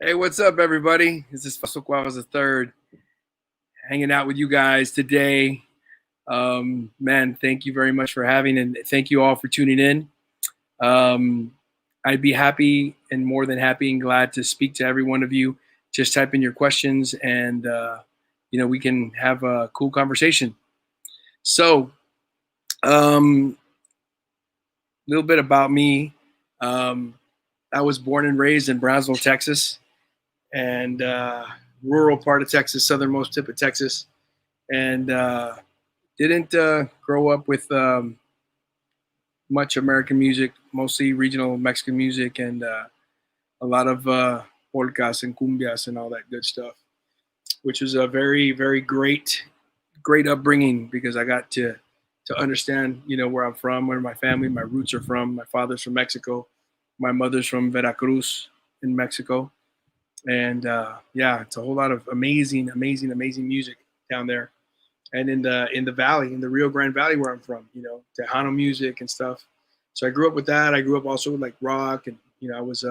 Hey, what's up, everybody? This is Fausto Cuevas III, hanging out with you guys today. Man, thank you very much for having, and thank you all for tuning in. Um, I'd be happy and more than happy and glad to speak to every one of you. Just type in your questions, and we can have a cool conversation. So, a little bit about me. Um, I was born and raised in Brownsville, Texas, and rural part of Texas, southernmost tip of Texas, and didn't grow up with much American music, mostly regional Mexican music, and a lot of polkas and cumbias and all that good stuff, which was a very, very great upbringing because I got to understand, where I'm from, where my family, my roots are from. My father's from Mexico, my mother's from Veracruz in Mexico, and yeah, it's a whole lot of amazing music down there, and in the valley, in the Rio Grande Valley where I'm from, Tejano music and stuff. So I grew up with that. I grew up also with like rock, and I was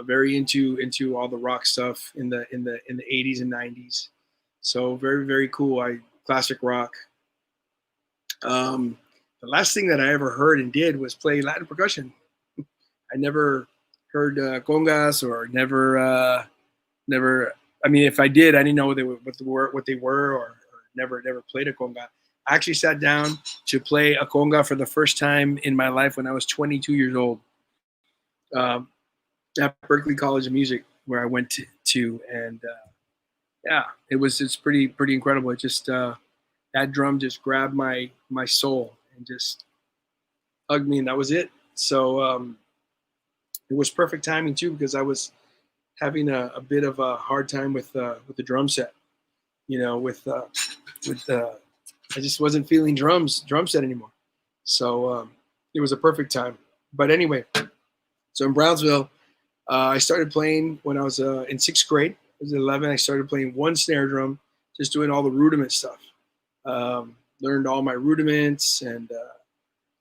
very into all the rock stuff in the 80s and 90s. So very very cool. I classic rock. The last thing that I ever heard and did was play Latin percussion. I never heard congas or never. I mean, if I did, I didn't know what they were, or never played a conga. I actually sat down to play a conga for the first time in my life when I was 22 years old, um, at Berkeley College of Music, where I went to and yeah, it's pretty incredible. It just that drum just grabbed my soul and just hugged me, and that was it. So it was perfect timing too, because I was having a bit of a hard time with the drum set. With I just wasn't feeling drum set anymore. So it was a perfect time. But anyway, so in Brownsville, I started playing when I was in sixth grade. I was 11. I started playing one snare drum, just doing all the rudiment stuff. Learned all my rudiments and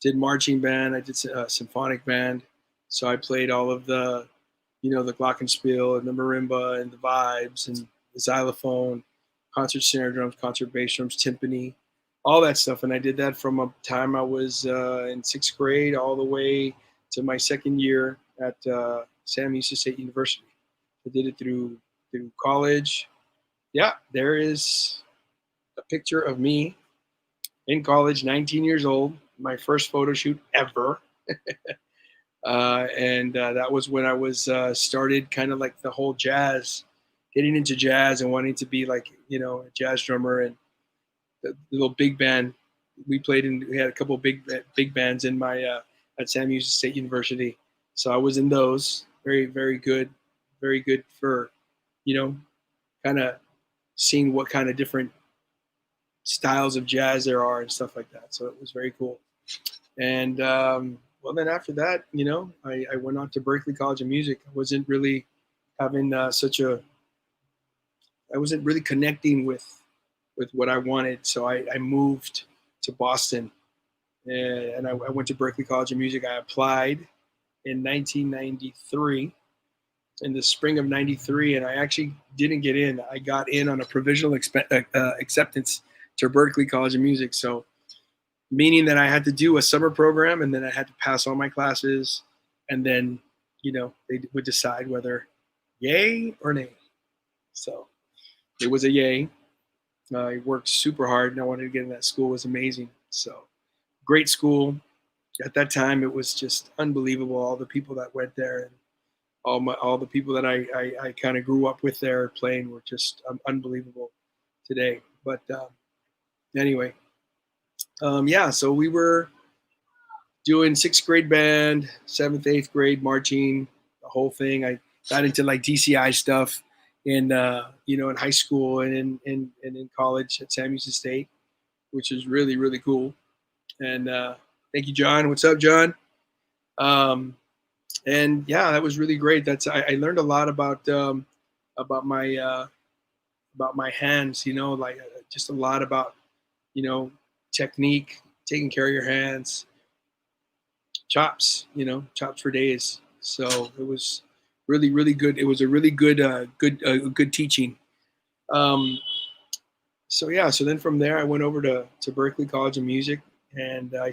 did marching band. I did symphonic band. So I played all of the glockenspiel and the marimba and the vibes and the xylophone, concert snare drums, concert bass drums, timpani, all that stuff. And I did that from a time I was in sixth grade all the way to my second year at Sam Houston State University. I did it through college. Yeah, there is a picture of me in college, 19 years old, my first photo shoot ever. And that was when I was started kind of like the whole jazz, getting into jazz and wanting to be like, a jazz drummer, and the little big band. We had a couple of big bands in my at Sam Houston State University. So I was in those. Very, very good for, kind of seeing what kind of different styles of jazz there are and stuff like that. So it was very cool. And well, then after that, I went on to Berkeley College of Music. I wasn't really having I wasn't really connecting with what I wanted. So I moved to Boston, and I went to Berkeley College of Music. I applied in 1993, in the spring of 93, and I actually didn't get in. I got in on a provisional acceptance to Berkeley College of Music. So meaning that I had to do a summer program, and then I had to pass all my classes, and then, they would decide whether yay or nay. So it was a yay. I worked super hard, and I wanted to get in that school. It was amazing. So great school. At that time, it was just unbelievable. All the people that went there, and all the people that I kind of grew up with there playing were just unbelievable today. But anyway, yeah, so we were doing sixth grade band, seventh, eighth grade marching, the whole thing. I got into like DCI stuff in in high school and in college at Sam Houston State, which is really really cool. And thank you, John. What's up, John? And yeah, that was really great. I learned a lot about my hands. Like just a lot about technique, taking care of your hands, chops for days. So it was Really, really good. It was a really good teaching. Um, so yeah, so then from there I went over to Berklee College of Music, and I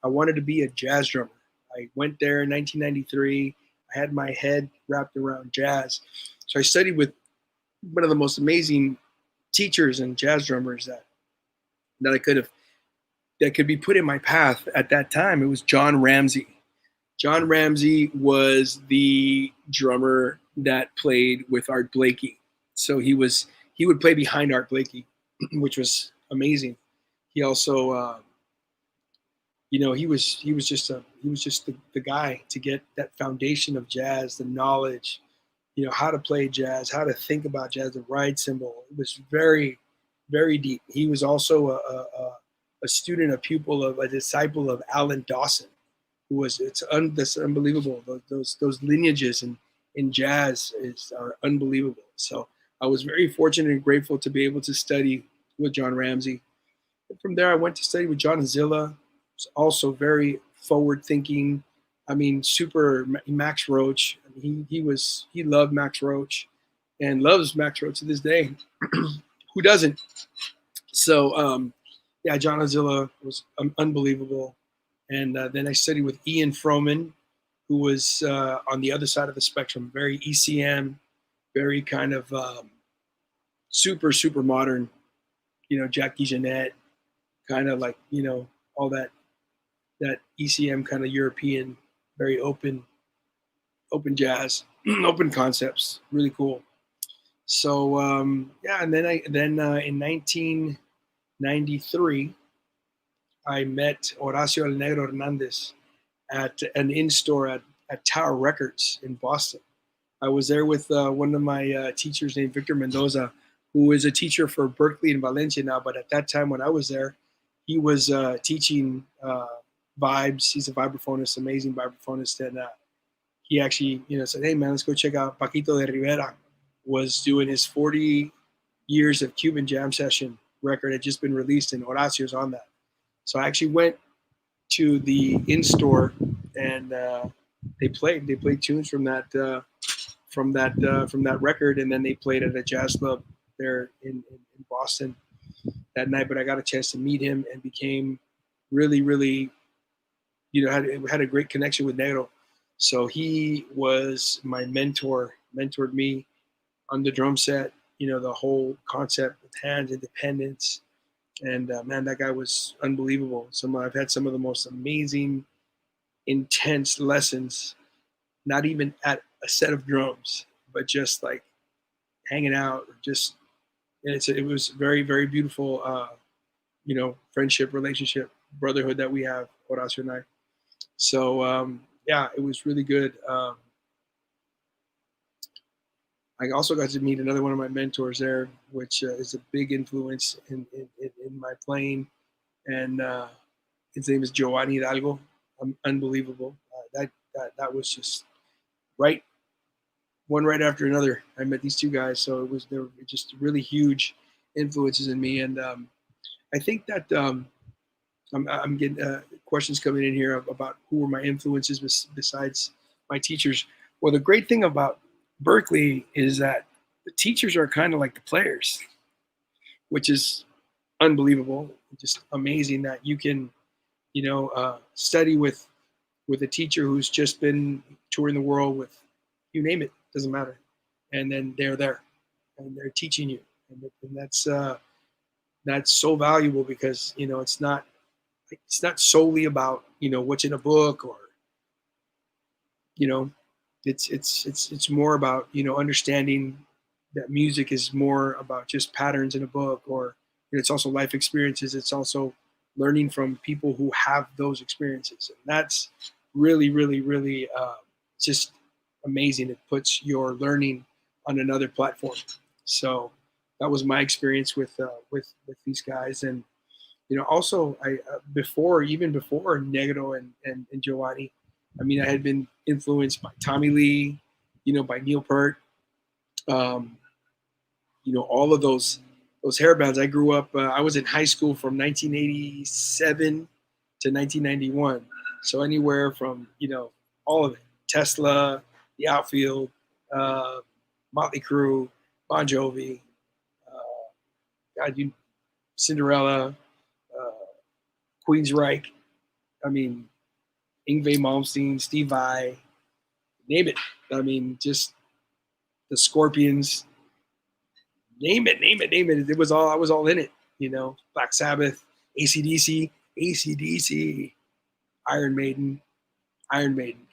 wanted to be a jazz drummer. I went there in 1993. I had my head wrapped around jazz, so I studied with one of the most amazing teachers and jazz drummers that I could have that could be put in my path at that time. It was John Ramsey. John Ramsey was the drummer that played with Art Blakey. So he would play behind Art Blakey, which was amazing. He also, he was just the guy to get that foundation of jazz, the knowledge, how to play jazz, how to think about jazz, the ride cymbal. It was very, very deep. He was also a student, a pupil of a disciple of Alan Dawson, who was that's unbelievable. Those lineages in jazz are unbelievable. So I was very fortunate and grateful to be able to study with John Ramsey. And from there, I went to study with John 𝗟𝗩, also very forward thinking. I mean, super Max Roach. He loved Max Roach, and loves Max Roach to this day. Who doesn't? So yeah, John 𝗟𝗩 was unbelievable. And then I studied with Ian Froman, who was on the other side of the spectrum, very ECM, very kind of super, super modern, Jack DeJohnette, kind of like, all that ECM kind of European, very open jazz, open concepts, really cool. So yeah, and then in 1993, I met Horacio El Negro Hernandez at an in-store at Tower Records in Boston. I was there with one of my teachers named Victor Mendoza, who is a teacher for Berklee and Valencia now. But at that time when I was there, he was teaching vibes. He's a vibraphonist, amazing vibraphonist. And he actually, said, hey, man, let's go check out Paquito de Rivera. Was doing his 40 years of Cuban jam session record. Had just been released, and Horacio's on that. So I actually went to the in-store, and they played tunes from that record, and then they played at a jazz club there in Boston that night. But I got a chance to meet him and became really, really, had a great connection with Negro. So he was my mentored me on the drum set, the whole concept with hands, independence. And man, that guy was unbelievable. I've had some of the most amazing, intense lessons, not even at a set of drums, but just like hanging out. It was very, very beautiful, friendship, relationship, brotherhood that we have, Horacio and I. So yeah, it was really good. I also got to meet another one of my mentors there, which is a big influence in my playing, and his name is 𝗟𝗩𝗘𝗦 Hidalgo. Unbelievable. That was just one right after another. I met these two guys, so they were just really huge influences in me, and I think that I'm getting questions coming in here about who were my influences besides my teachers. Well, the great thing about Berklee is that the teachers are kind of like the players, which is unbelievable. Just amazing that you can, study with a teacher who's just been touring the world with, you name it, doesn't matter, and then they're there and they're teaching you, and that's so valuable because it's not solely about what's in a book, or it's more about understanding that music is more about just patterns in a book, or it's also life experiences. It's also learning from people who have those experiences, and that's really, really, really just amazing. It puts your learning on another platform. So that was my experience with these guys. And also I even before Negro and 𝗟𝗩𝗘𝗦, I mean, I had been influenced by Tommy Lee, by Neil Peart, all of those hair bands. I grew up. I was in high school from 1987 to 1991. So anywhere from all of it, Tesla, The Outfield, Motley Crue, Bon Jovi, God, Cinderella, Queensryche. I mean, 𝗟𝗡𝗦 𝗦𝗧𝗢𝗥, Stevie Vai, name it. I mean, just the Scorpions. Name it. It was all, I was all in it. Black Sabbath, AC/DC, Iron Maiden.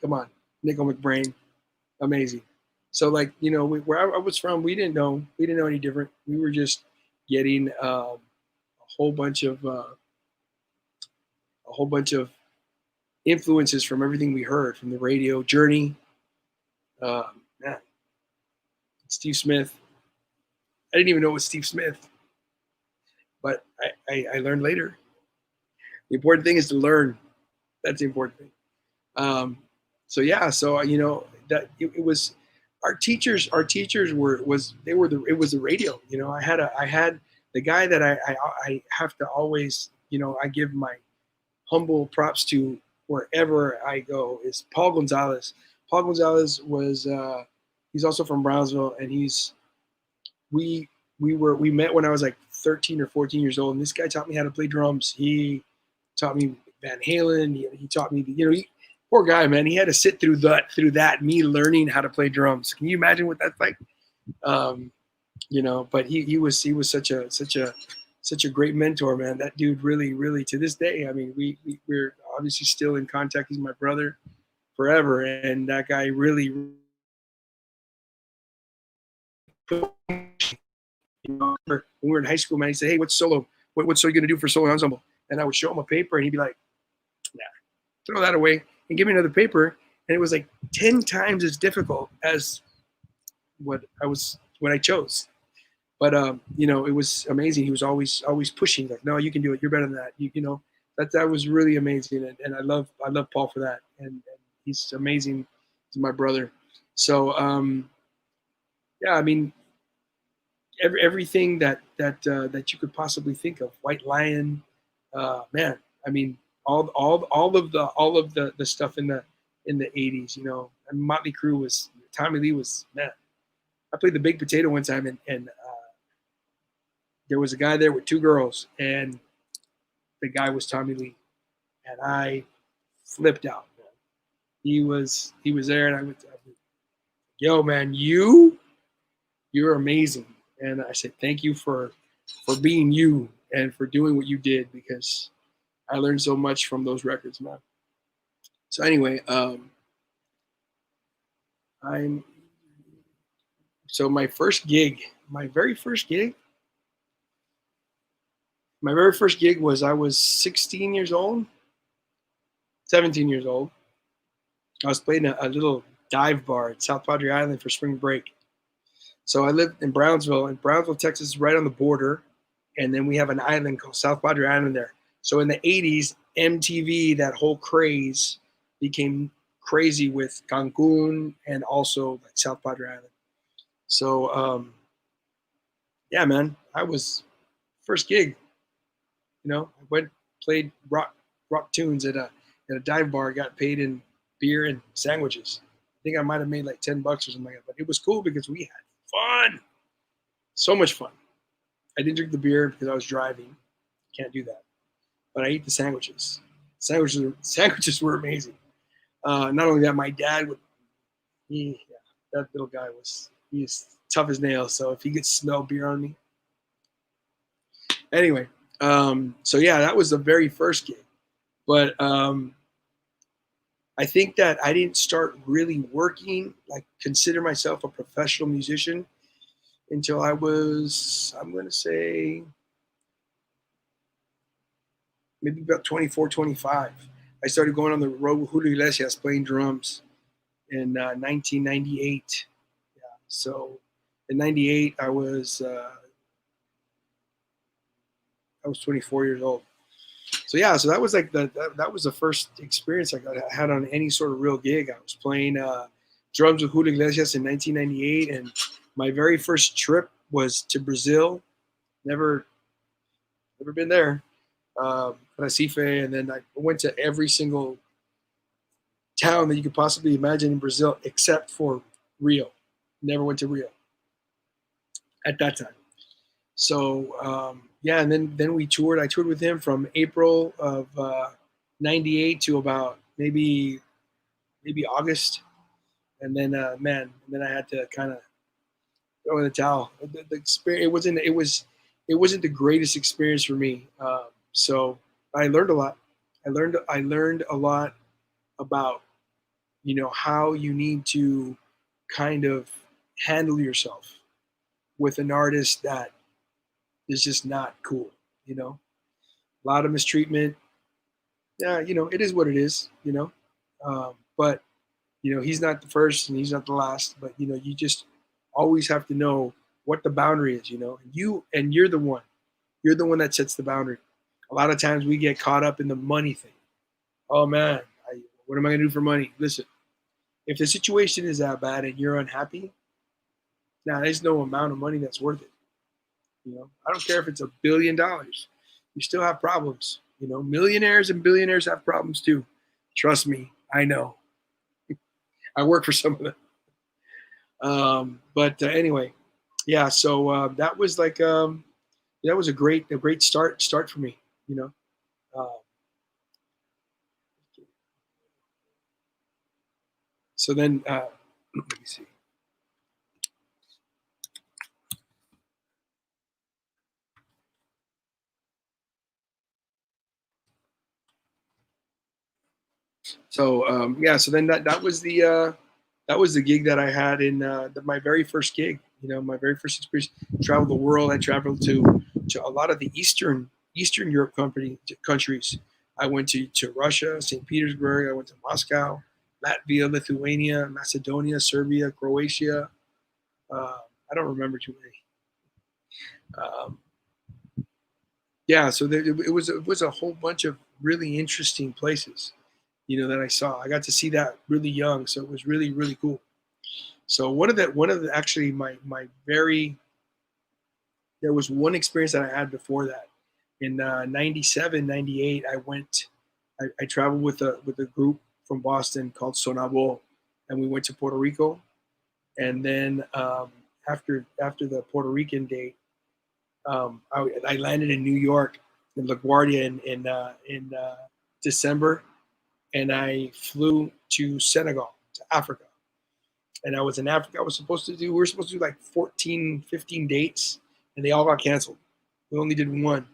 Come on, Nickel McBrain, amazing. So like, where I was from, we didn't know any different. We were just getting a whole bunch of influences from everything we heard from the radio. Journey, man, Steve Smith. I didn't even know it was Steve Smith, but I learned later. The important thing is to learn. That's the important thing. So yeah, so that it was our teachers. Our teachers it was the radio. I had the guy that I have to always, I give my humble props to wherever I go is Paul Gonzalez. Paul Gonzalez was he's also from Brownsville, and we met when I was like 13 or 14 years old, and this guy taught me how to play drums. He taught me Van Halen. He taught me, poor guy, man. He had to sit through that, me learning how to play drums. Can you imagine what that's like? But he was such a great mentor, man. That dude really to this day. I mean, we're obviously still in contact. He's my brother forever, and that guy really. When we were in high school, man, he'd say, "Hey, what's solo? What's solo you gonna do for solo ensemble?" And I would show him a paper, and he'd be like, "Nah, throw that away and give me another paper." And it was like 10 times as difficult as what I chose. But it was amazing. He was always pushing, like, "No, you can do it. You're better than that." That was really amazing, and I love Paul for that. And he's amazing. He's my brother. So yeah, I mean, everything that you could possibly think of. White Lion, man. I mean, all of the stuff in the 80s. And Motley Crue was, Tommy Lee was, man. I played the Baked Potato one time, and there was a guy there with two girls, and the guy was Tommy Lee, and I flipped out. Man. He was there, and I went, "Yo, man, you're amazing." And I said, "Thank you for being you and for doing what you did, because I learned so much from those records, man." So anyway, my very first gig was, I was 16 years old, 17 years old. I was playing a little dive bar at South Padre Island for spring break. So I lived in Brownsville, Texas, is right on the border. And then we have an island called South Padre Island there. So in the 80s, MTV, that whole craze became crazy with Cancun and also like South Padre Island. So yeah, man, I was first gig. I went, played rock tunes at a dive bar, got paid in beer and sandwiches. I think I might have made like $10 or something like that, but it was cool because we had fun, so much fun. I didn't drink the beer because I was driving. Can't do that. But I ate the sandwiches. Sandwiches were amazing. Not only that, my dad that little guy he's tough as nails. So if he could smell beer on me. Anyway, so yeah, that was the very first gig. But I think that I didn't start really working, like consider myself a professional musician, until I was, I'm going to say, maybe about 24, 25. I started going on the road with Julio Iglesias playing drums in 1998. Yeah. So in 98, I was 24 years old. So yeah, so that was like that was the first experience I had on any sort of real gig. I was playing drums with Julio Iglesias in 1998, and my very first trip was to Brazil. Never been there. Recife, and then I went to every single town that you could possibly imagine in Brazil, except for Rio. Never went to Rio at that time. So yeah, and then we toured. I toured with him from April of '98 to about maybe August, and then man, and then I had to kind of throw in the towel. The experience, it wasn't the greatest experience for me. So I learned a lot. I learned a lot about, you know, how you need to kind of handle yourself with an artist that is just not cool. You know, a lot of mistreatment. Yeah, you know, it is what it is. You know, but you know, he's not the first and he's not the last. But you know, you just always have to know what the boundary is. You know, you're the one. You're the one that sets the boundary. A lot of times we get caught up in the money thing. Oh man, what am I gonna do for money? Listen, if the situation is that bad and you're unhappy, now there's no amount of money that's worth it. You know, I don't care if it's $1 billion. You still have problems. You know, millionaires and billionaires have problems too. Trust me, I know. I work for some of them. But anyway, yeah. So that was like that was a great start for me. You know. So then, let me see. So yeah, so then that was the gig that I had in my very first gig. You know, my very first experience. Traveled the world. I traveled to a lot of the Eastern Europe countries. I went to Russia, St. Petersburg. I went to Moscow, Latvia, Lithuania, Macedonia, Serbia, Croatia. I don't remember too many. Um, yeah, so it was a whole bunch of really interesting places, you know, that I saw. I got to see that really young, so it was really really cool. So one of the actually my very there was one experience that I had before that. In '97, '98, I traveled with a group from Boston called 𝗟𝗩, and we went to Puerto Rico. And then after the Puerto Rican date, I landed in New York in LaGuardia in December, and I flew to Senegal, to Africa. And I was in Africa. We were supposed to do like 14, 15 dates, and they all got canceled. We only did one.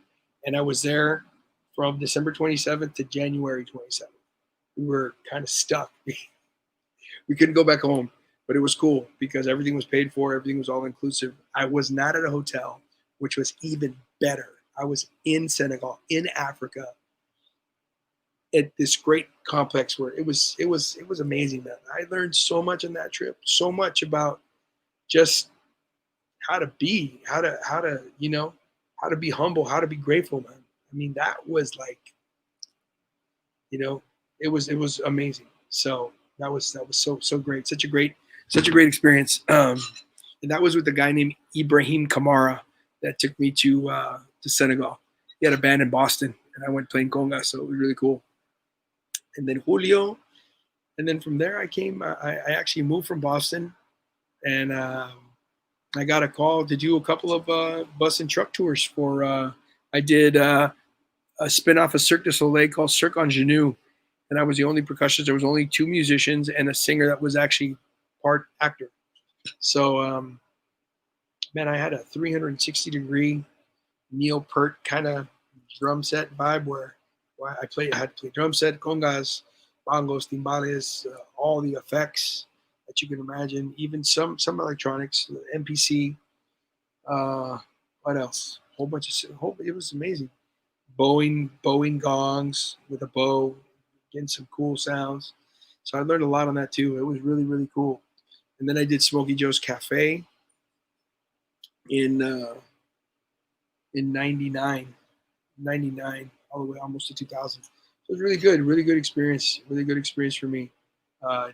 And I was there from December 27th to January 27th. We were kind of stuck. We couldn't go back home, but it was cool because everything was paid for. Everything was all inclusive. I was not at a hotel, which was even better. I was in Senegal, in Africa, at this great complex where it was amazing, man. I learned so much on that trip, so much about just how to be, how to you know, how to be humble, how to be grateful, man. I mean, that was like, you know, it was amazing. So that was so great, such a great experience. And that was with a guy named 𝗟𝗩𝗦 𝗦𝗧𝗢 that took me to Senegal. He had a band in Boston, and I went playing conga, so it was really cool. And then Julio, and then from there I came. I actually moved from Boston, and I got a call to do a couple of bus and truck tours for. I did a spinoff of Cirque du Soleil called 𝗟𝗓𝗩𝗘𝗦, and I was the only percussionist. There was only two musicians and a singer that was actually part actor. So, man, I had a 360-degree Neil Peart kind of drum set vibe where I had to play drum set, congas, bongos, timbales, all the effects that you can imagine, even some electronics, MPC. What else? A whole bunch of. It was amazing. Bowing gongs with a bow, getting some cool sounds. So I learned a lot on that too. It was really really cool. And then I did Smokey Joe's Cafe in in 99, 99 all the way almost to 2000. So it was really good experience, really good experience for me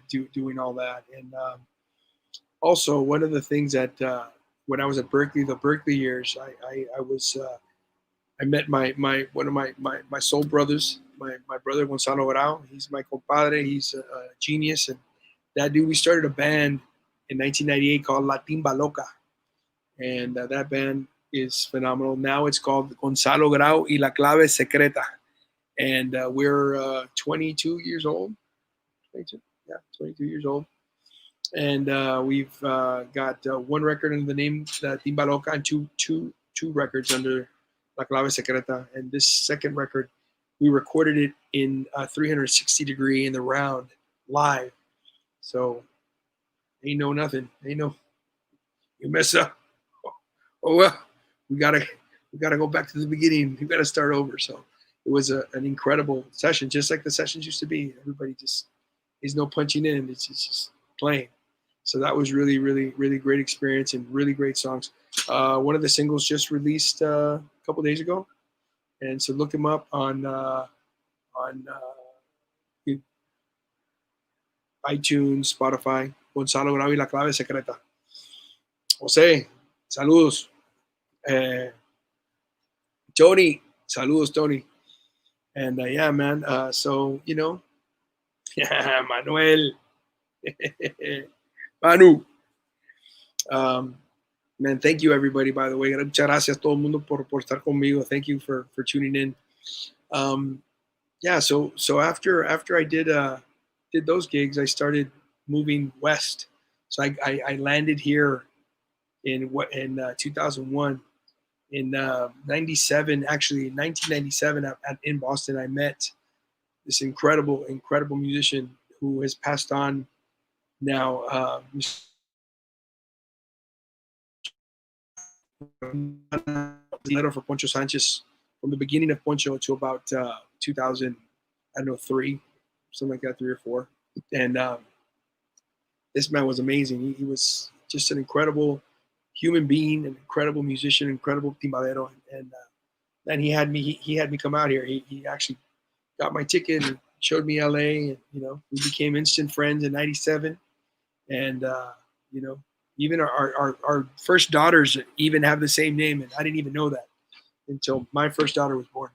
doing all that. And also one of the things that when I was at Berkeley, the Berkeley years, I met my one of my soul brothers, my brother 𝗟𝗩 𝗦𝗧𝗢𝗥. He's my compadre. He's a genius, and that dude. We started a band in 1998 called Latifah Loca, and that band is phenomenal. Now it's called 𝗟𝗩 𝗟𝗑𝗦𝗧𝗢𝗥, and we're 22 years old. 22, yeah, 22 years old, and we've got one record under the name Timba Loca and two records under La Clave Secreta. And this second record, we recorded it in 360 degree in the round live. So ain't no nothing. Ain't no, you mess up. Oh well, we gotta go back to the beginning. We gotta start over. So it was an incredible session, just like the sessions used to be. Everybody just, there's no punching in. It's just playing. So that was really, really, really great experience and really great songs. One of the singles just released a couple days ago, and so look him up on iTunes, Spotify. 𝗟𝗩 𝗦𝗧𝗢𝗥 y la clave secreta. José, saludos. Tony, saludos, Tony. And yeah, man. So yeah, Manuel, Manu. Man, thank you everybody. By the way, muchas gracias todo el mundo por estar conmigo. Thank you for tuning in. Yeah, so after I did those gigs, I started moving west. So I landed here in 2001. In 97, actually in 1997, in Boston, I met this incredible musician who has passed on now. Letter for Poncho Sanchez from the beginning of Poncho to about 2000, I don't know, 3, something like that, 3 or 4. And this man was amazing. He was just an incredible human being, an incredible musician, incredible timbadero. And then he had me come out here. He actually got my ticket and showed me LA, and we became instant friends in '97. And even our first daughters even have the same name, and I didn't even know that until my first daughter was born.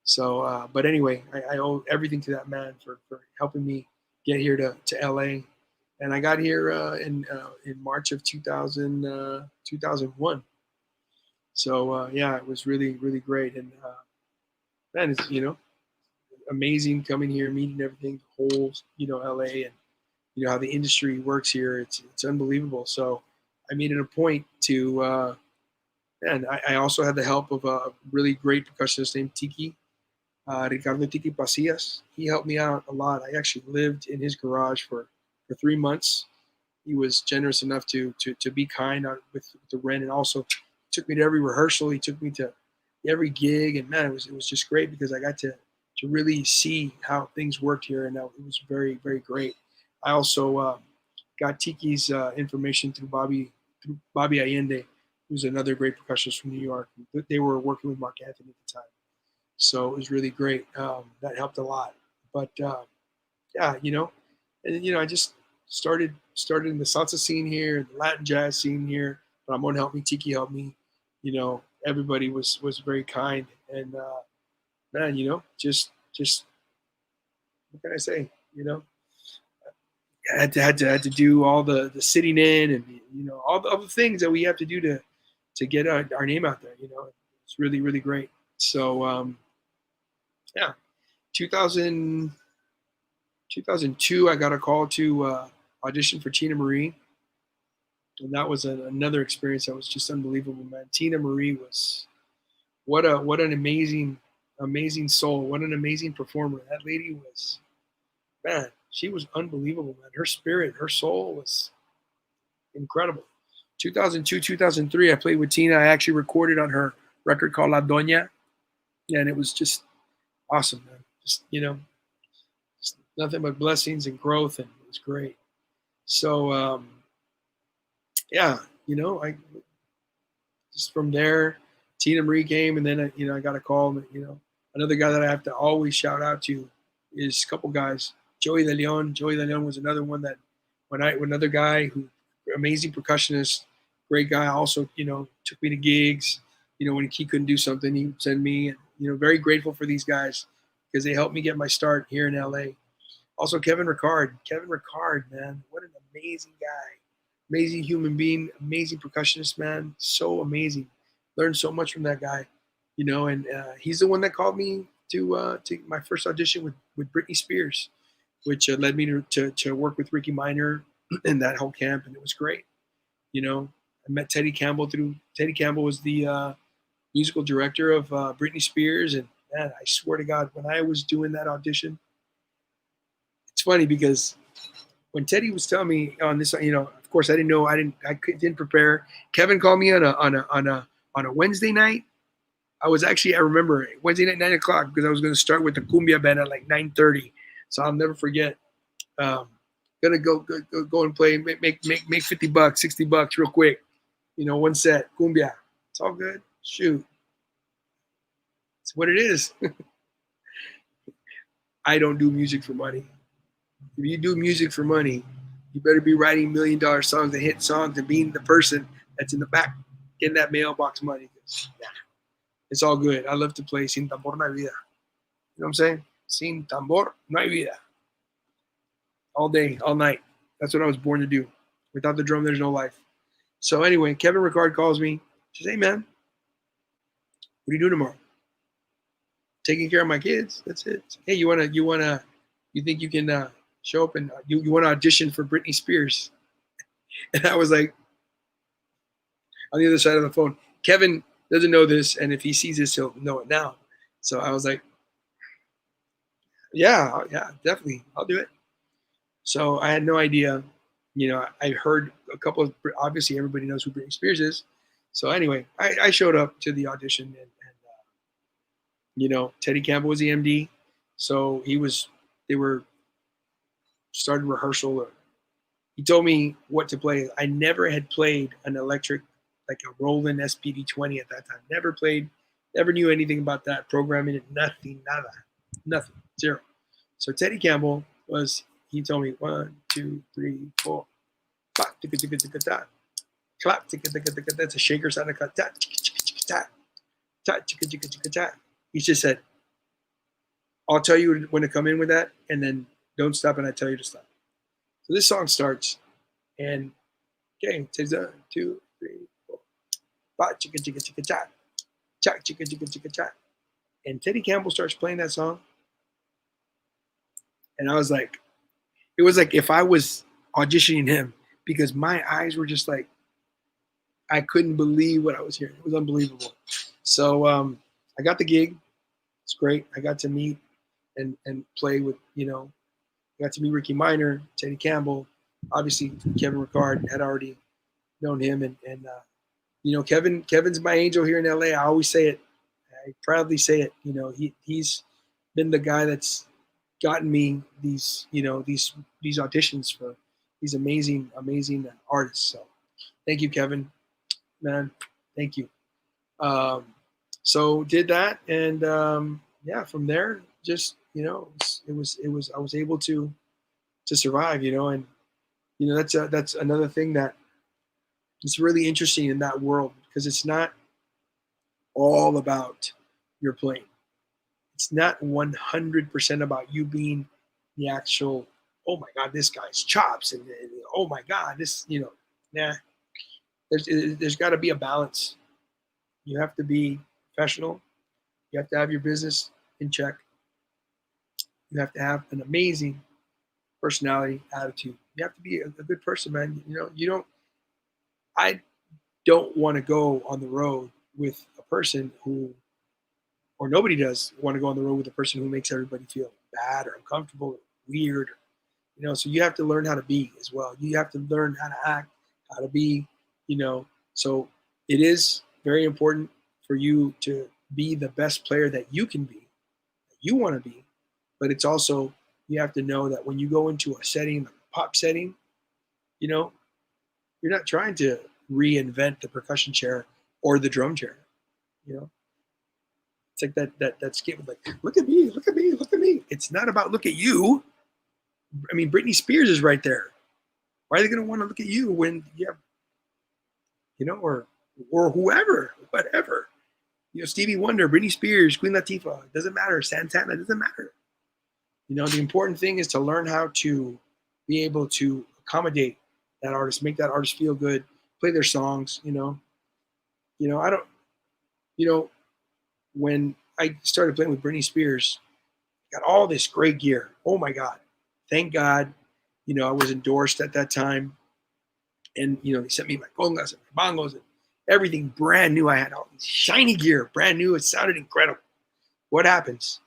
So, but anyway, I owe everything to that man for helping me get here to LA. And I got here in March of 2001. So yeah, it was really, really great. And man, it's amazing coming here, meeting everything, the whole LA, and how the industry works here. It's unbelievable. So I made it a point to, and I also had the help of a really great percussionist named Tiki, Ricardo Tiki Pasillas. He helped me out a lot. I actually lived in his garage for 3 months. He was generous enough to be kind with the rent, and also took me to every rehearsal. He took me to every gig, and man, it was just great because I got to really see how things worked here, and it was very, very great. I also got Tiki's information through Bobby Allende, who's another great percussionist from New York. They were working with Mark Anthony at the time, so it was really great. That helped a lot. But yeah, and I just started in the salsa scene here, the Latin jazz scene here. Ramon helped me, Tiki helped me. Everybody was very kind, and man, just what can I say? I had to do all the sitting in, and all the other things that we have to do to get our name out there. It's really, really great. So yeah, 2002, I got a call to audition for Tina Marie, and that was another experience that was just unbelievable, man. Tina Marie was what an amazing soul, what an amazing performer. That lady was, man, she was unbelievable, man. Her spirit, her soul was incredible. 2002, 2003, I played with Tina. I actually recorded on her record called La Doña, and it was just awesome, man. Just just nothing but blessings and growth, and it was great. So yeah, I just from there, Tina Marie came, and then I got a call. Another guy that I have to always shout out to is a couple guys. Joey De Leon. Joey De Leon was another one that when another guy who amazing percussionist, great guy. Also took me to gigs. When he couldn't do something, he would send me. And very grateful for these guys because they helped me get my start here in LA. Also, Kevin Rickard, man, what an amazing guy, amazing human being, amazing percussionist, man, so amazing. Learned so much from that guy, and he's the one that called me to my first audition with Britney Spears, which led me to work with Ricky Minor in that whole camp, and it was great. I met Teddy Campbell Teddy Campbell was the musical director of Britney Spears, and man, I swear to God, when I was doing that audition, it's funny because when Teddy was telling me on this, of course I didn't know, I didn't prepare. Kevin called me on a Wednesday night. I remember Wednesday night, 9:00, because I was going to start with the cumbia band at like 9:30. So I'll never forget. Gonna go and play, make $50, $60 real quick. One set, cumbia. It's all good. Shoot. It's what it is. I don't do music for money. If you do music for money, you better be writing $1 million songs and hit songs and being the person that's in the back getting that mailbox money. Yeah, it's all good. I love to play Sin Tambor No Hay Vida. You know what I'm saying? Sin Tambor No Hay Vida. All day, all night. That's what I was born to do. Without the drum, there's no life. So anyway, Kevin Rickard calls me. He says, "Hey man, what are you doing tomorrow?" "Taking care of my kids. That's it." "Hey, you think you can show up and you want to audition for Britney Spears?" And I was like, on the other side of the phone, Kevin doesn't know this, and if he sees this, he'll know it now. So I was like, yeah, definitely, I'll do it. So I had no idea. I heard a couple of, obviously everybody knows who Britney Spears is. So anyway, I showed up to the audition, and Teddy Campbell was the MD. So they were starting rehearsal. He told me what to play. I never had played an electric, like a Roland SPD-20 at that time. Never played, never knew anything about that, programming it, nothing, nada, nothing, zero. So Teddy Campbell he told me 1, 2, 3, 4, clap, clap, that's a shaker sound of cut, he just said, "I'll tell you when to come in with that, and then don't stop, and I tell you to stop." So this song starts, and okay, 1, 2, 3, 4, and Teddy Campbell starts playing that song, and I was like, it was like if I was auditioning him, because my eyes were just like, I couldn't believe what I was hearing. It was unbelievable. So I got the gig. It's great. I got to meet and play with, got to meet Ricky Minor, Teddy Campbell, obviously Kevin Rickard, had already known him, and Kevin's my angel here in LA. I always say it. I proudly say it. He's been the guy that's gotten me these auditions for these amazing artists. So thank you, Kevin, man. Thank you. So did that, and from there, just I was able to survive, and that's another thing that is really interesting in that world, because it's not all about your playing. It's not 100% about you being the actual, oh my God, this guy's chops, and oh my God, this, nah. There's got to be a balance. You have to be professional. You have to have your business in check. You have to have an amazing personality, attitude. You have to be a good person, man. I don't want to go on the road with a person who, or nobody does want to go on the road with a person who makes everybody feel bad or uncomfortable or weird. So you have to learn how to be as well. You have to learn how to act, how to be, so it is very important for you to be the best player that you can be, that you want to be. But it's also, you have to know that when you go into a setting, like a pop setting, you're not trying to reinvent the percussion chair or the drum chair. It's like that skit with like, look at me, look at me, look at me. It's not about look at you. I mean, Britney Spears is right there. Why are they going to want to look at you when you have, or whoever, whatever. Stevie Wonder, Britney Spears, Queen Latifah, it doesn't matter. Santana, it doesn't matter. The important thing is to learn how to be able to accommodate that artist, make that artist feel good, play their songs. I don't. When I started playing with Britney Spears, got all this great gear. Oh my God, thank God. I was endorsed at that time, and they sent me my congas and my bongos and everything brand new. I had all this shiny gear, brand new. It sounded incredible. What happens?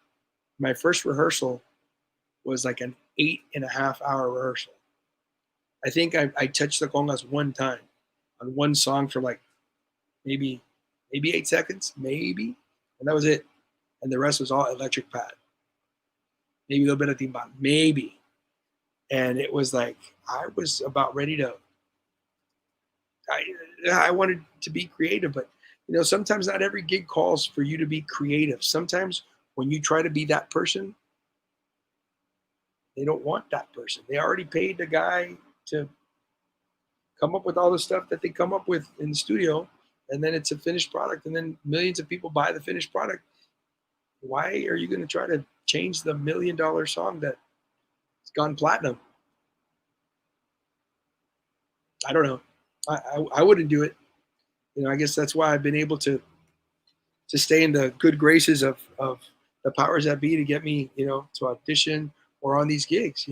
My first rehearsal was like an 8.5-hour rehearsal. I think I touched the congas one time on one song for like maybe 8 seconds, maybe, and that was it. And the rest was all electric pad, maybe a little bit of timbal, maybe. And it was like I was about ready to. I wanted to be creative, but sometimes not every gig calls for you to be creative. Sometimes when you try to be that person, they don't want that person. They already paid the guy to come up with all the stuff that they come up with in the studio, and then it's a finished product, and then millions of people buy the finished product. Why are you going to try to change the $1 million song that's gone platinum? I don't know. I wouldn't do it. I guess that's why I've been able to stay in the good graces of the powers that be to get me, to audition or on these gigs,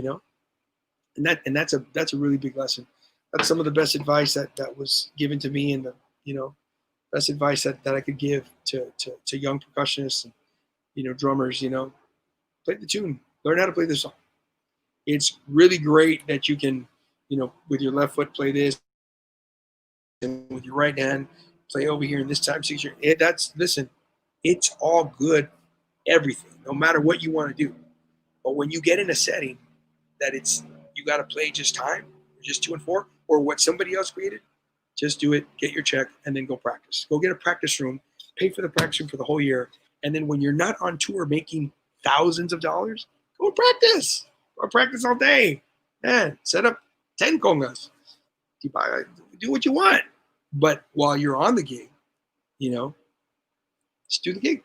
and that's a really big lesson. That's some of the best advice that was given to me, and the best advice that I could give to young percussionists and drummers. Play the tune, learn how to play the song. It's really great that you can with your left foot play this, and with your right hand play over here in this time signature. Listen, it's all good, everything, no matter what you want to do. But when you get in a setting that you got to play just time, just 2 and 4, or what somebody else created, just do it, get your check, and then go practice. Go get a practice room, pay for the practice room for the whole year, and then when you're not on tour making thousands of dollars, go practice. Go practice all day. Man, set up 10 congas. Do what you want. But while you're on the gig, just do the gig.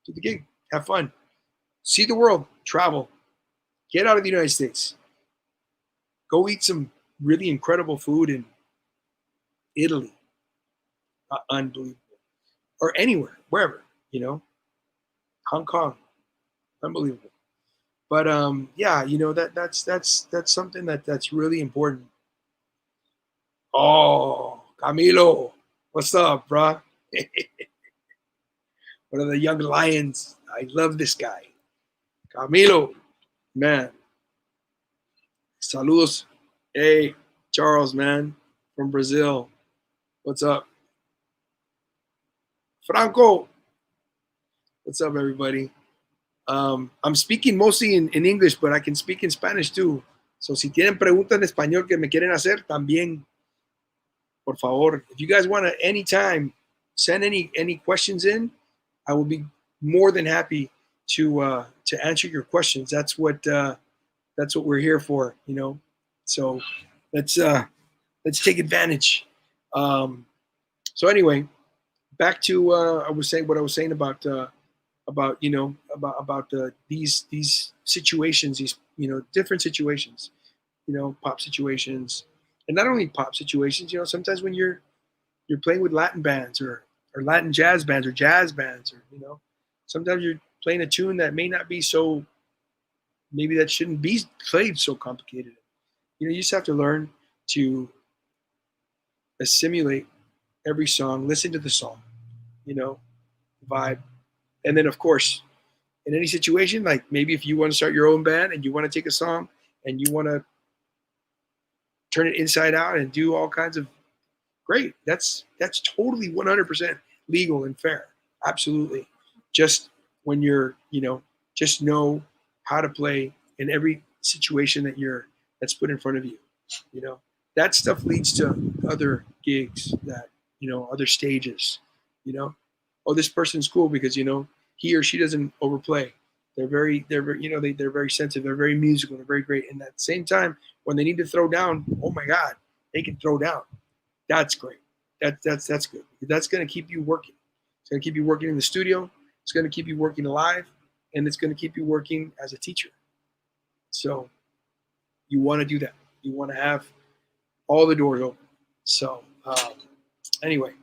Do the gig. Have fun. See the world. Travel. Get out of the United States. Go eat some really incredible food in Italy. Unbelievable. Or anywhere, wherever, Hong Kong. Unbelievable. But yeah, that's something that's really important. Oh, Camilo, what's up, bro? One of the young lions. I love this guy. Camilo, man. Saludos. Hey, Charles, man, from Brazil. What's up? Franco. What's up, everybody? I'm speaking mostly in English, but I can speak in Spanish too. So si tienen preguntas en español que me quieren hacer, también, por favor. If you guys want to anytime send any questions in, I will be more than happy to answer your questions. That's what we're here for, So let's take advantage. So anyway, back to what I was saying about these situations, these different situations, pop situations, and not only pop situations. Sometimes when you're playing with Latin bands or Latin jazz bands or jazz bands, or sometimes you're playing a tune that may not be so, maybe that shouldn't be played so complicated. You just have to learn to assimilate every song, listen to the song, vibe. And then, of course, in any situation, like maybe if you want to start your own band and you want to take a song and you want to turn it inside out and do all kinds of great, that's totally 100% legal and fair. Absolutely. Just when you're, just know how to play in every situation that's put in front of you. That stuff leads to other gigs, that, other stages, oh, this person's cool because, he or she doesn't overplay. They're very sensitive. They're very musical. They're very great. And at the same time, when they need to throw down, oh my God, they can throw down. That's great. That's good. That's going to keep you working. It's It's going to keep you working in the studio. It's going to keep you working live, and it's going to keep you working as a teacher. So you want to do that. You want to have all the doors open. So anyway,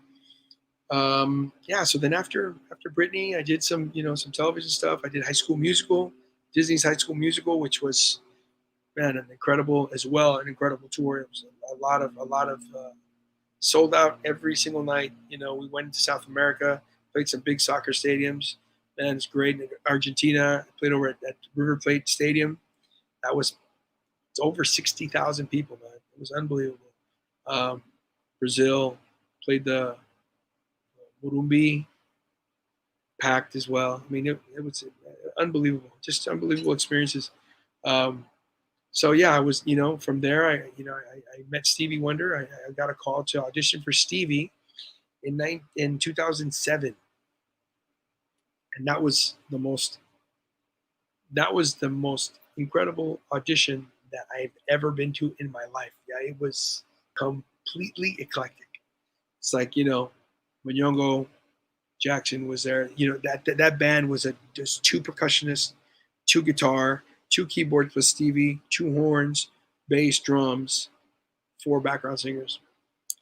yeah. So then after Britney, I did some some television stuff. I did High School Musical, Disney's High School Musical, which was, man, an incredible tour. It was a lot of sold out every single night. We went to South America, played some big soccer stadiums. Man, it's great. In Argentina, I played over at River Plate Stadium. It's over 60,000 people, man. It was unbelievable. Brazil, played the Morumbi, packed as well. I mean, it was unbelievable, just unbelievable experiences. So yeah, I was, from there, I met Stevie Wonder. I got a call to audition for Stevie in 2007, and that was the most incredible audition that I've ever been to in my life. Yeah, it was completely eclectic. It's like, Mayongo Jackson was there. That band was just 2 percussionists, 2 guitar, 2 keyboards with Stevie, 2 horns, bass, drums, 4 background singers.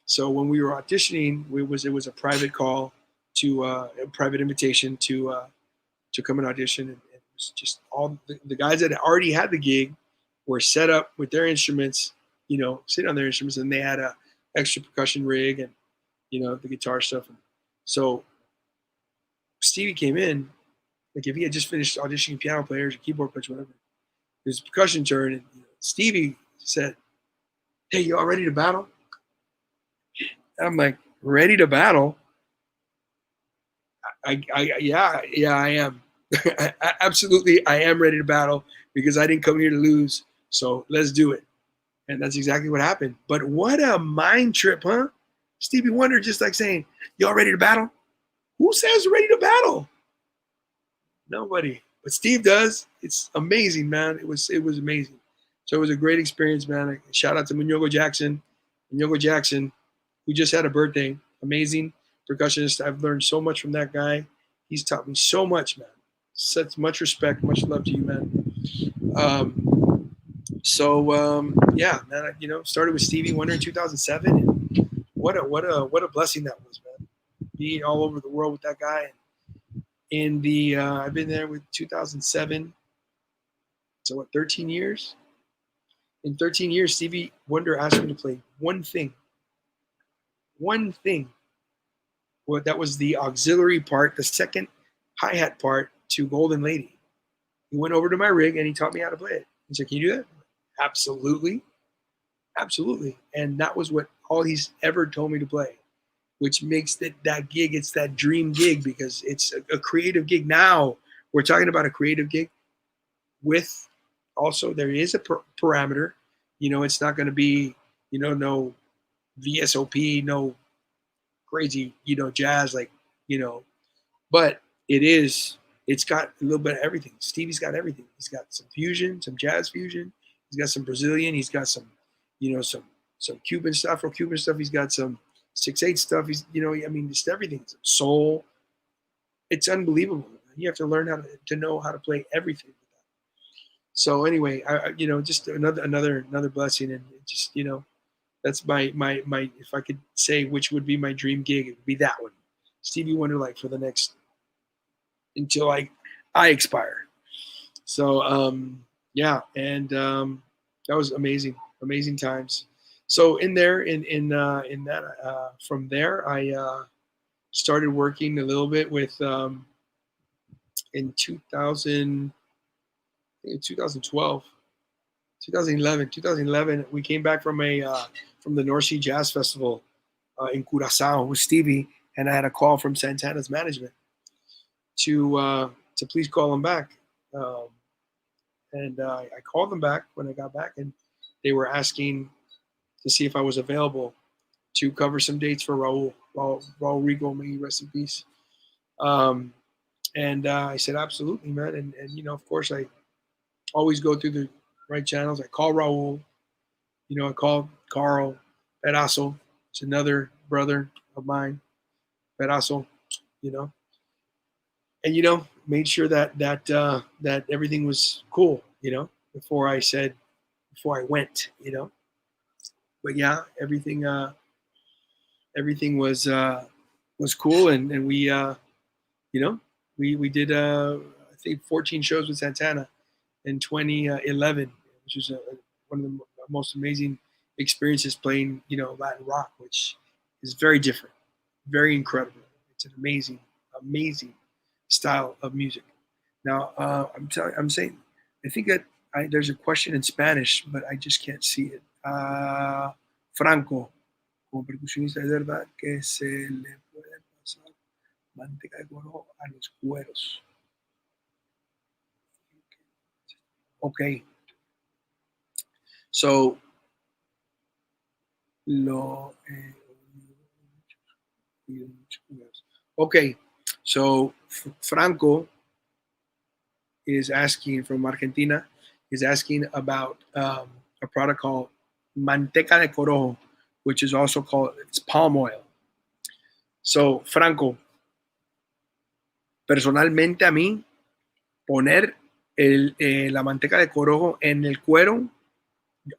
So when we were auditioning, it was a private call to a private invitation to come and audition. And it was just all the guys that already had the gig were set up with their instruments, sitting on their instruments, and they had a extra percussion rig and the guitar stuff. And so Stevie came in, like if he had just finished auditioning piano players or keyboard players, whatever. It was percussion turn, and Stevie said, "Hey, you all ready to battle?" I'm like, "Ready to battle?" Yeah, I am. Absolutely, I am ready to battle because I didn't come here to lose. So let's do it. And that's exactly what happened. But what a mind trip, huh? Stevie Wonder just like saying, "Y'all ready to battle?" Who says ready to battle? Nobody. But Steve does. It's amazing, man. It was amazing. So it was a great experience, man. Shout out to Mayongo Jackson, who just had a birthday. Amazing percussionist. I've learned so much from that guy. He's taught me so much, man. Such much respect, much love to you, man. Yeah, man. Started with Stevie Wonder in 2007. And what a blessing that was, man. Being all over the world with that guy. I've been there with 2007. So what, 13 years? In 13 years, Stevie Wonder asked me to play one thing. One thing. Well, that was the auxiliary part, the second hi-hat part to Golden Lady. He went over to my rig and he taught me how to play it. He said, "Can you do that?" Absolutely. Absolutely. And that was all he's ever told me to play, which makes that gig, it's that dream gig because it's a creative gig. Now we're talking about a creative gig with also there is a parameter. It's not going to be, no VSOP, no crazy, jazz, like, but it's got a little bit of everything. Stevie's got everything. He's got some fusion, some jazz fusion. He's got some Brazilian. He's got some, some Cuban stuff, Afro-Cuban stuff. He's got some 6/8 stuff. He's, just everything. Soul. It's unbelievable. You have to learn how to know how to play everything. So anyway, just another blessing, and just, that's my if I could say which would be my dream gig, it would be that one. Stevie Wonder, like for the next until I expire. So yeah, and that was amazing times. So in that from there I started working a little bit with in 2012, 2011, we came back from the North Sea Jazz Festival in Curaçao with Stevie, and I had a call from Santana's management to please call him back. And I called them back when I got back, and they were asking to see if I was available to cover some dates for Raul Rigo, may he rest in peace. And I said, absolutely, man. And of course, I always go through the right channels. I call Raul. I call Carl Pedazo. It's another brother of mine, Pedazo. you know, and made sure that everything was cool, before I went, But yeah, everything was cool, and we we did I think 14 shows with Santana in 2011, which was one of the most amazing experiences playing Latin rock, which is very different, very incredible. It's an amazing style of music. Now I'm saying, I think that there's a question in Spanish, but I just can't see it. Franco, como percusionista, es verdad que se le puede pasar manteca de coco a los cueros. Okay. So, okay. So Franco is asking, from Argentina, is asking about a product called manteca de corojo, which is also called, it's palm oil. So, Franco, personalmente a mí, poner la manteca de corojo en el cuero,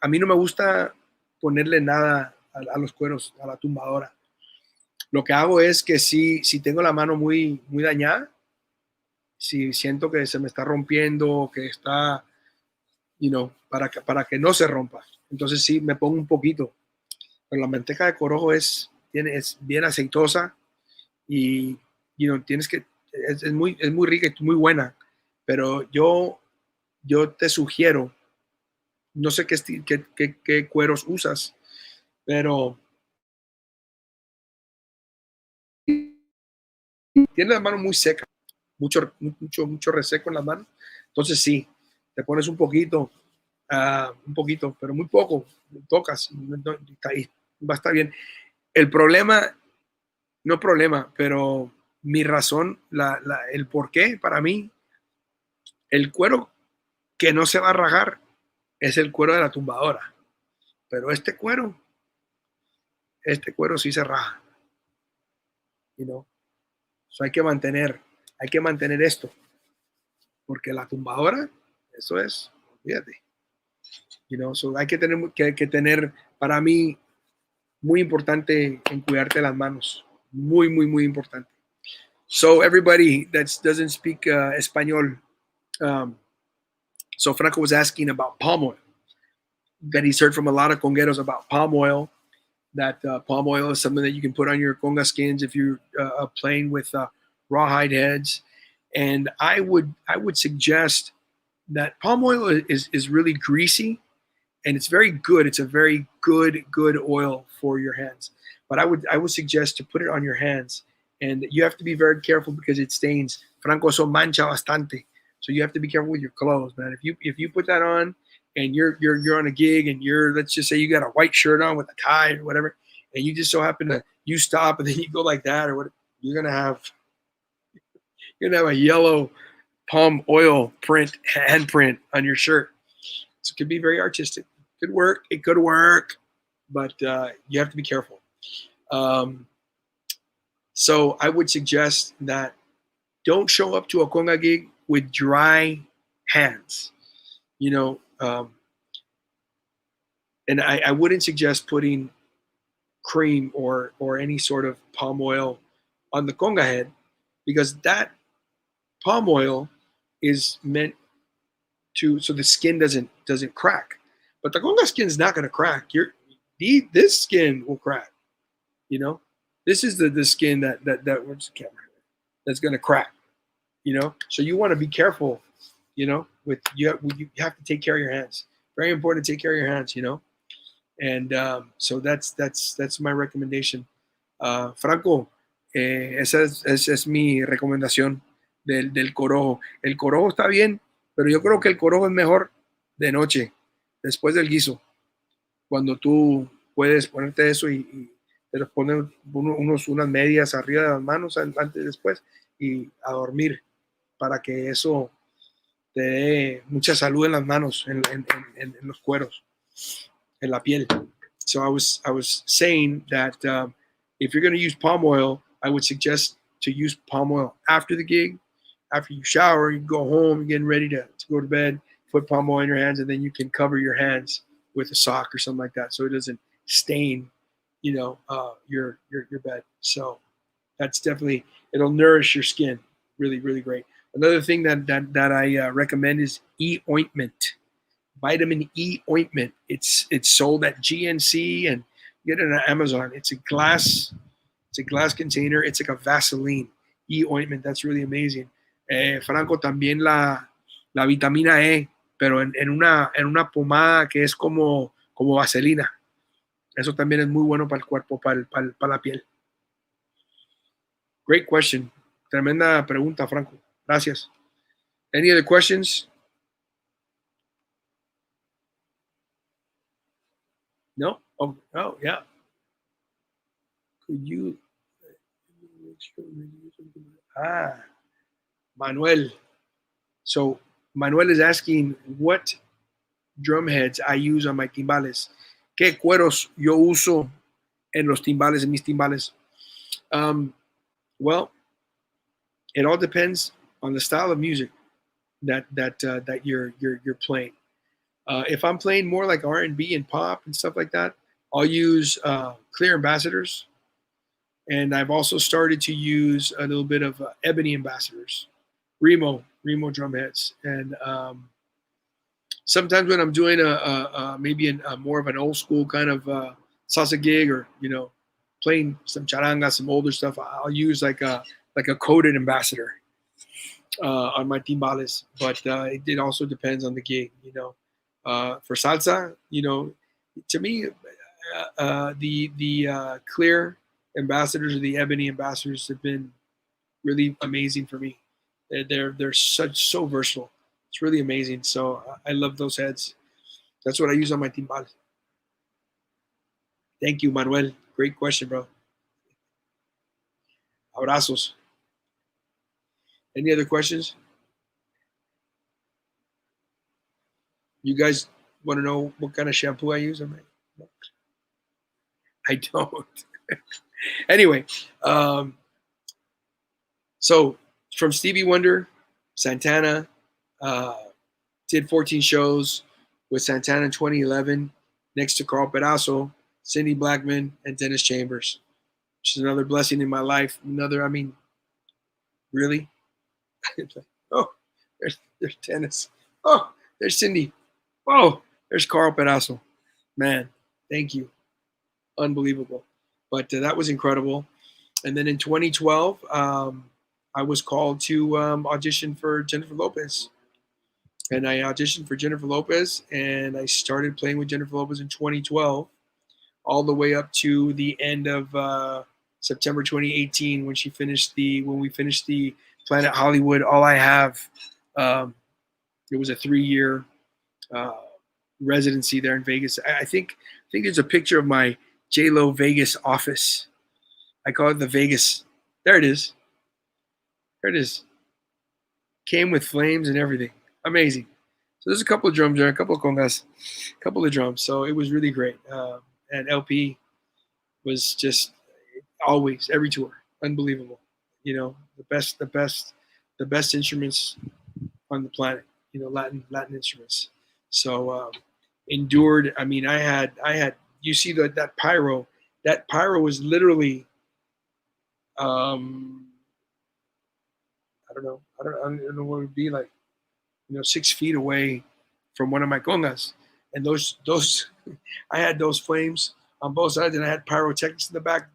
a mí no me gusta ponerle nada a los cueros, a la tumbadora. Lo que hago es que si tengo la mano muy dañada, si siento que se me está rompiendo, que está, para que no se rompa, entonces sí me pongo un poquito. Pero la manteca de corojo es bien aceitosa y tienes que, es muy rica y muy buena, pero yo te sugiero, no sé qué cueros usas, pero tiene la mano muy seca, mucho reseco en las manos, entonces sí, te pones un poquito, pero muy poco, tocas, está ahí, va a estar bien. El problema, no problema, pero mi razón, el por qué para mí, el cuero que no se va a rajar es el cuero de la tumbadora, pero este cuero sí se raja, So hay que mantener esto, porque la tumbadora, eso es, fíjate, so hay que tener, para mí, muy importante en cuidarte las manos, muy importante. So everybody that doesn't speak español, so Franco was asking about palm oil, that he's heard from a lot of congueros about palm oil, that palm oil is something that you can put on your conga skins if you're playing with rawhide heads. And I would suggest that palm oil is really greasy, and it's very good. It's a very good oil for your hands. But I would suggest to put it on your hands, and you have to be very careful because it stains. Franco, eso mancha bastante. So you have to be careful with your clothes, man. If you put that on and you're on a gig and let's just say you got a white shirt on with a tie or whatever, and you just so happen to, you stop and then you go like that or what, you're gonna have a yellow palm oil handprint on your shirt. So it could be very artistic. It could work, but you have to be careful. So I would suggest that don't show up to a conga gig with dry hands, and I wouldn't suggest putting cream or any sort of palm oil on the conga head, because that palm oil is meant so the skin doesn't crack. But the conga skin is not going to crack. This skin will crack. This is the skin that's going to crack. So you want to be careful. You have to take care of your hands. Very important to take care of your hands. And so that's my recommendation. Franco, esa es mi recomendación del corojo. El corojo está bien, pero yo creo que el corojo es mejor de noche, después del guiso, cuando tú puedes ponerte eso y te los pones unas medias arriba de las manos antes y después, y a dormir, para que eso te dé mucha salud en las manos, en los cueros, en la piel. So I was saying that if you're going to use palm oil, I would suggest to use palm oil after the gig. After you shower, you go home, you're getting ready to go to bed, put palm oil in your hands, and then you can cover your hands with a sock or something like that so it doesn't stain, your bed. So that's definitely, it'll nourish your skin. Really, really great. Another thing that I recommend is ointment. Vitamin E ointment. It's sold at GNC and get it on Amazon. It's a glass container. It's like a Vaseline ointment. That's really amazing. Franco, también la vitamina E, pero en una pomada que es como vaselina. Eso también es muy bueno para el cuerpo, para la piel. Great question. Tremenda pregunta, Franco. Gracias. Any other questions? No? Oh, yeah. Could you? Manuel. So Manuel is asking what drum heads I use on my timbales. ¿Qué cueros yo uso en los timbales, en mis timbales? Well, it all depends on the style of music that you're playing. If I'm playing more like R&B and pop and stuff like that, I'll use clear ambassadors, and I've also started to use a little bit of ebony ambassadors, Remo drum heads, and sometimes when I'm doing maybe a more of an old school kind of salsa gig, or playing some charanga, some older stuff, I'll use like a coated ambassador on my timbales. But it also depends on the gig, For salsa, to me, the clear ambassadors or the ebony ambassadors have been really amazing for me. They're so versatile. It's really amazing. So I love those heads. That's what I use on my timbal. Thank you, Manuel. Great question, bro. Abrazos. Any other questions? You guys want to know what kind of shampoo I use? I don't. Anyway, so from Stevie Wonder, Santana, did 14 shows with Santana in 2011, next to 𝗟𝗩𝗦𝗘, Cindy Blackman, and Dennis Chambers, which is another blessing in my life. Really? Oh, there's Dennis. Oh, there's Cindy. Oh, there's 𝗟𝗩𝗦𝗘. Man, thank you. Unbelievable. But that was incredible. And then in 2012, I was called to audition for Jennifer Lopez. And I auditioned for Jennifer Lopez, and I started playing with Jennifer Lopez in 2012, all the way up to the end of September 2018 when we finished the Planet Hollywood All I Have. It was a 3-year residency there in Vegas. I think there's a picture of my J-Lo Vegas office. I call it the Vegas. There it is. There it is. Came with flames and everything. Amazing. So there's a couple of drums there, a couple of congas, a couple of drums. So it was really great. And LP was just always, every tour, unbelievable. The best instruments on the planet. Latin instruments. So endured. I mean, I had. You see that pyro. That pyro was literally. I don't know what it would be like. 6 feet away from one of my congas, and those I had those flames on both sides, and I had pyrotechnics in the back,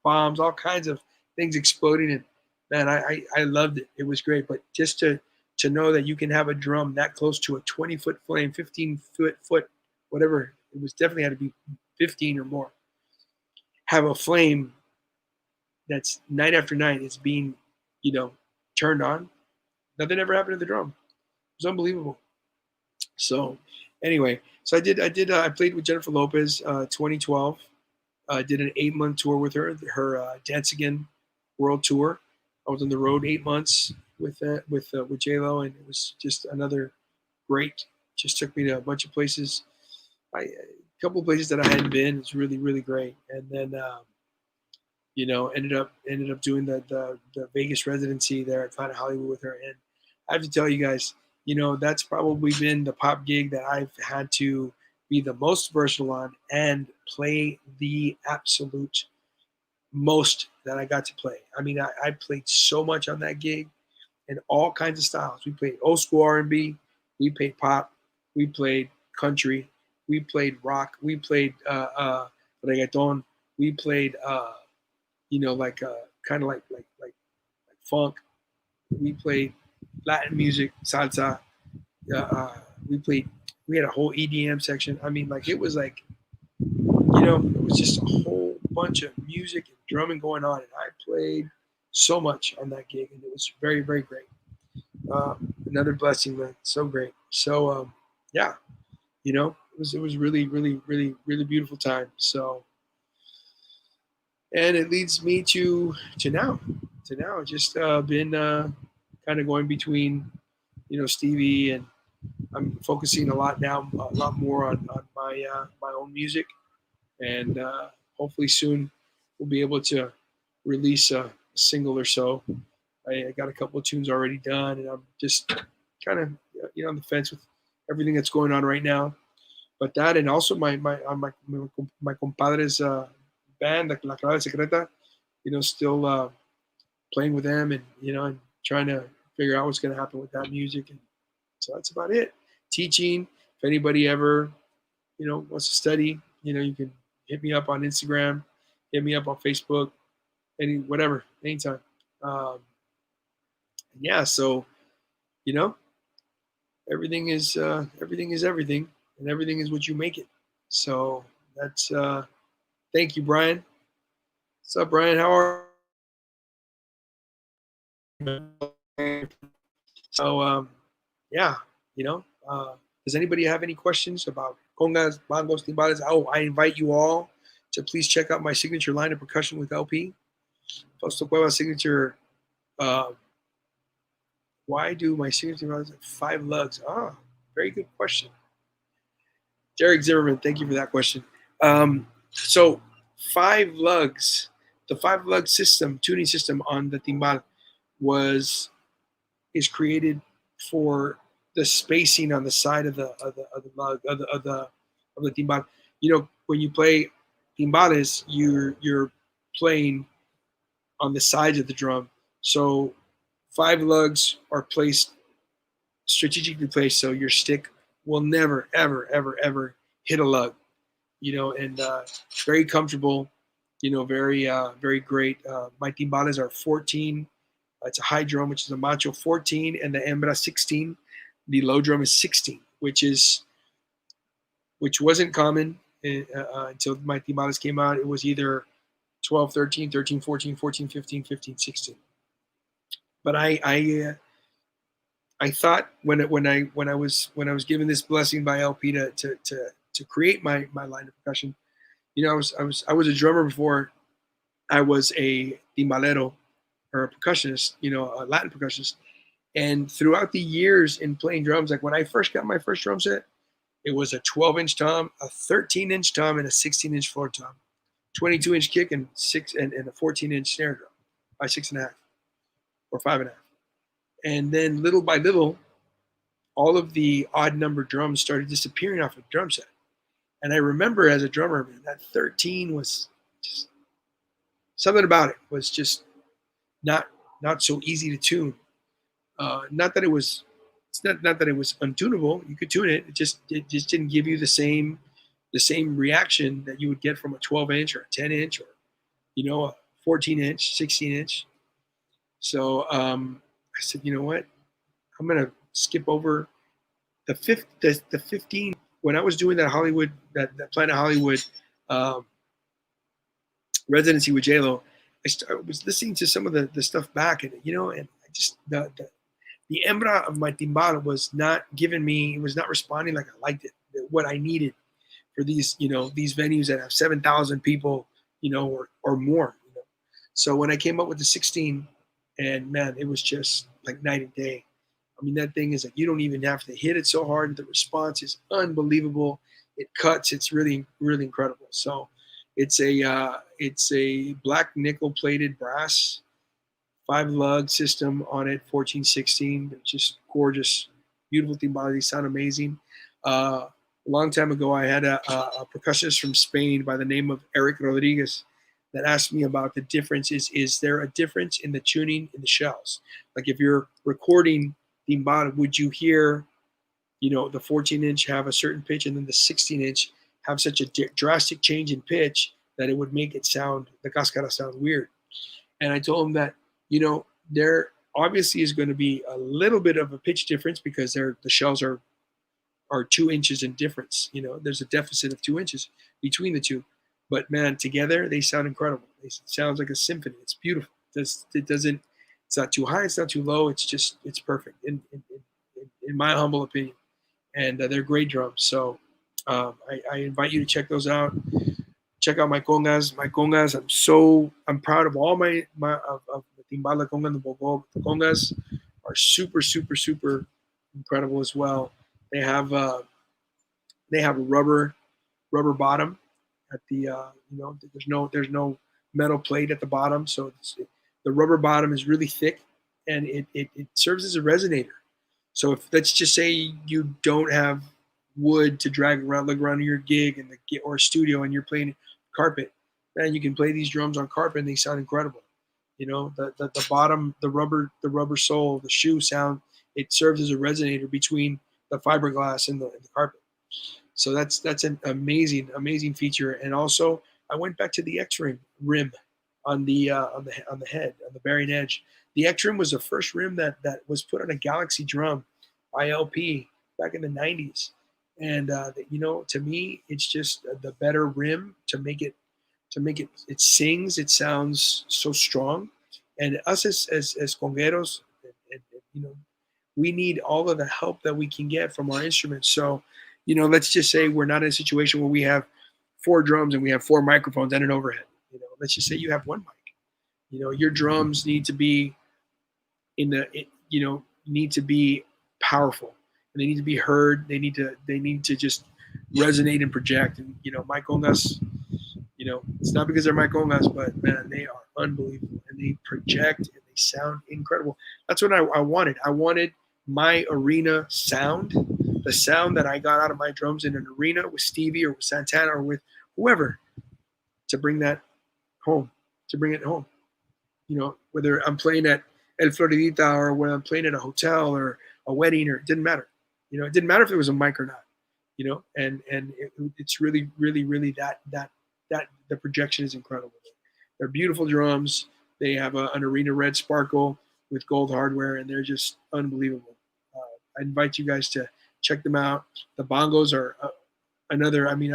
bombs, all kinds of things exploding, and man, I loved it. It was great. But just to know that you can have a drum that close to a 20-foot flame, 15-foot, whatever, it was definitely had to be 15 or more, have a flame that's night after night is being turned on. Nothing ever happened to the drum. It was unbelievable. So anyway, I played with Jennifer Lopez 2012. I did an 8-month tour with her Dance Again World Tour. I was on the road 8 months with J-Lo, and it was just another great. Just took me to a bunch of places, a couple of places that I hadn't been. It's really, really great. And then ended up doing the Vegas residency there at Planet Hollywood with her. And I have to tell you guys, that's probably been the pop gig that I've had to be the most versatile on and play the absolute most that I got to play. I mean, I played so much on that gig in all kinds of styles. We played old school R&B, we played pop, we played country, we played rock, we played reggaeton, we played kind of like funk. We played Latin music, salsa. We had a whole EDM section. I mean, like it was like, it was just a whole bunch of music and drumming going on, and I played so much on that gig, and it was very, very great. Another blessing, man. So great. So yeah, it was really, really, really, really beautiful time. So, and it leads me to now. Just been kind of going between, Stevie, and I'm focusing a lot more on my own music, and hopefully soon we'll be able to release a single or so. I got a couple of tunes already done, and I'm just kind of on the fence with everything that's going on right now. But that, and also my compadre's band, La 𝗟𝗩 𝗦𝗧𝗢𝗥𝗘𝗦, still playing with them, and and trying to figure out what's going to happen with that music. And so that's about it. Teaching. If anybody ever wants to study, you can hit me up on Instagram, hit me up on Facebook, anytime. Yeah, so everything is everything, and everything is what you make it. So that's thank you, Brian. What's up, Brian? How are you? So yeah, does anybody have any questions about congas, bongos, timbales? Oh, I invite you all to please check out my signature line of percussion with LP. Fausto Cuevas signature. Why do my signature have 5 lugs? Ah, very good question. Derek Zimmerman, thank you for that question. So 5 lugs, the 5 lug system, tuning system on the timbal is created for the spacing on the side of the lug of the timbal. When you play timbales, you're playing on the sides of the drum. So 5 lugs are placed strategically placed so your stick will never, ever, ever, ever hit a lug. And very comfortable. Very very great. My timbales are 14. It's a high drum, which is a macho 14, and the hembra 16. The low drum is 16, which wasn't common until my timbales came out. It was either 12, 13, 13, 14, 14, 15, 15, 16. But I thought when I was given this blessing by LP to create my line of percussion, I was a drummer before I was a timbalero or a percussionist, a Latin percussionist. And throughout the years in playing drums, like when I first got my first drum set, it was a 12-inch tom, a 13-inch tom, and a 16-inch floor tom, 22-inch kick, and a 14-inch snare drum by 6.5 or 5.5. And then little by little, all of the odd number drums started disappearing off of the drum set. And I remember as a drummer, man, that 13 was just something about it was just not so easy to tune. Not that it was untunable. You could tune it. It just didn't give you the same reaction that you would get from a 12-inch or a 10-inch or a 14-inch, 16-inch. So I said, you know what? I'm gonna skip over the 15. When I was doing that Planet Hollywood residency with 𝗟𝗩, I was listening to some of the stuff back, and and I just the hembra of my timbal was not giving me, it was not responding like I liked it, what I needed for these these venues that have 7,000 people or more. So when I came up with the 16, and man, it was just like night and day. I mean, that thing is like you don't even have to hit it so hard. The response is unbelievable. It cuts. It's really, really incredible. So It's a black nickel plated brass 5-lug system on it, 1416. Just gorgeous, beautiful timbales. They sound amazing. A long time ago, I had a percussionist from Spain by the name of 𝗟𝗑𝗏 Rodriguez that asked me about the difference. Is there a difference in the tuning in the shells? Like if you're recording timbal, would you hear, the 14-inch have a certain pitch and then the 16-inch have such a drastic change in pitch that it would make it sound, the cascara sound weird? And I told him that, there obviously is going to be a little bit of a pitch difference because the shells are 2 inches in difference. There's a deficit of 2 inches between the two. But man, together they sound incredible. It sounds like a symphony. It's beautiful. It's not too high, it's not too low. It's perfect in my humble opinion. And they're great drums. So I invite you to check those out. Check out my congas. My congas, I'm proud of all my of the timbal, conga, and the bogo. The congas are super, super, super incredible as well. They have a rubber bottom at the there's no metal plate at the bottom, so the rubber bottom is really thick, and it serves as a resonator. So if, let's just say, you don't have wood to drag around your gig or studio, and you're playing carpet, man, you can play these drums on carpet and they sound incredible. The bottom, the rubber sole, the shoe sound, it serves as a resonator between the fiberglass and the carpet. So that's an amazing feature. And also, I went back to the X rim on the head, on the bearing edge. The X rim was the first rim that was put on a Galaxy drum by LP back in the 90s. And to me, it's just the better rim to make it sings. It sounds so strong. And us as congueros, we need all of the help that we can get from our instruments. So, let's just say we're not in a situation where we have 4 drums and we have 4 microphones and an overhead. Let's just say you have 1 mic. Your drums need to be need to be powerful, and they need to be heard. They need to just resonate and project. And my congas, it's not because they're my congas, but man, they are unbelievable, and they project and they sound incredible. That's what I wanted. I wanted my arena sound, the sound that I got out of my drums in an arena with Stevie or with Santana or with whoever, to bring that home, to bring it home. Whether I'm playing at 𝗟𝗏 or whether I'm playing at a hotel or a wedding, or it didn't matter. It didn't matter if there was a mic or not. And it's really, really, really that the projection is incredible. They're beautiful drums. They have an arena red sparkle with gold hardware, and they're just unbelievable. I invite you guys to check them out. The bongos are another. I mean,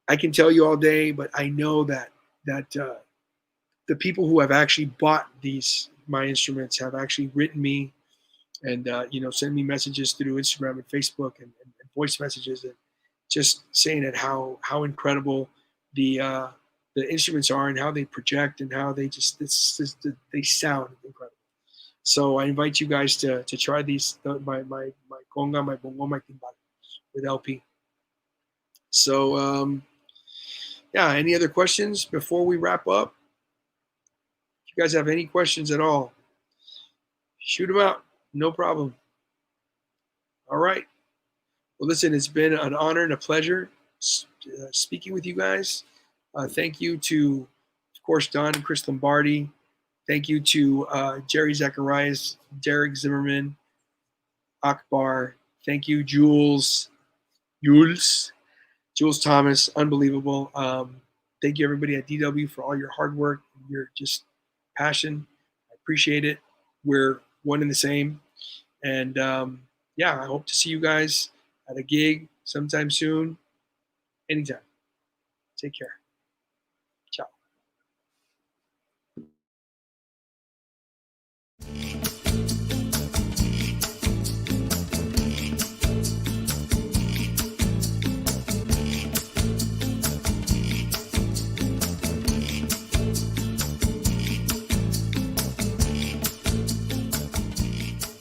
I can tell you all day, but I know that the people who have actually bought my instruments have actually written me and send me messages through Instagram and Facebook and voice messages, and just saying that how incredible the instruments are and how they project and how they they sound incredible. So I invite you guys to try these, my conga, my bongo, my timbal with LP. So yeah, any other questions before we wrap up? If you guys have any questions at all, shoot them out. No problem. All right. Well, listen, it's been an honor and a pleasure speaking with you guys. Thank you to, of course, Don and Chris Lombardi. Thank you to 𝗟𝗓 𝗟𝗓𝗓, Akbar. Thank you, Jules Thomas. Unbelievable. Thank you, everybody at DW, for all your hard work, your just passion. I appreciate it. We're one and the same. And yeah, I hope to see you guys at a gig sometime soon. Anytime. Take care. Ciao.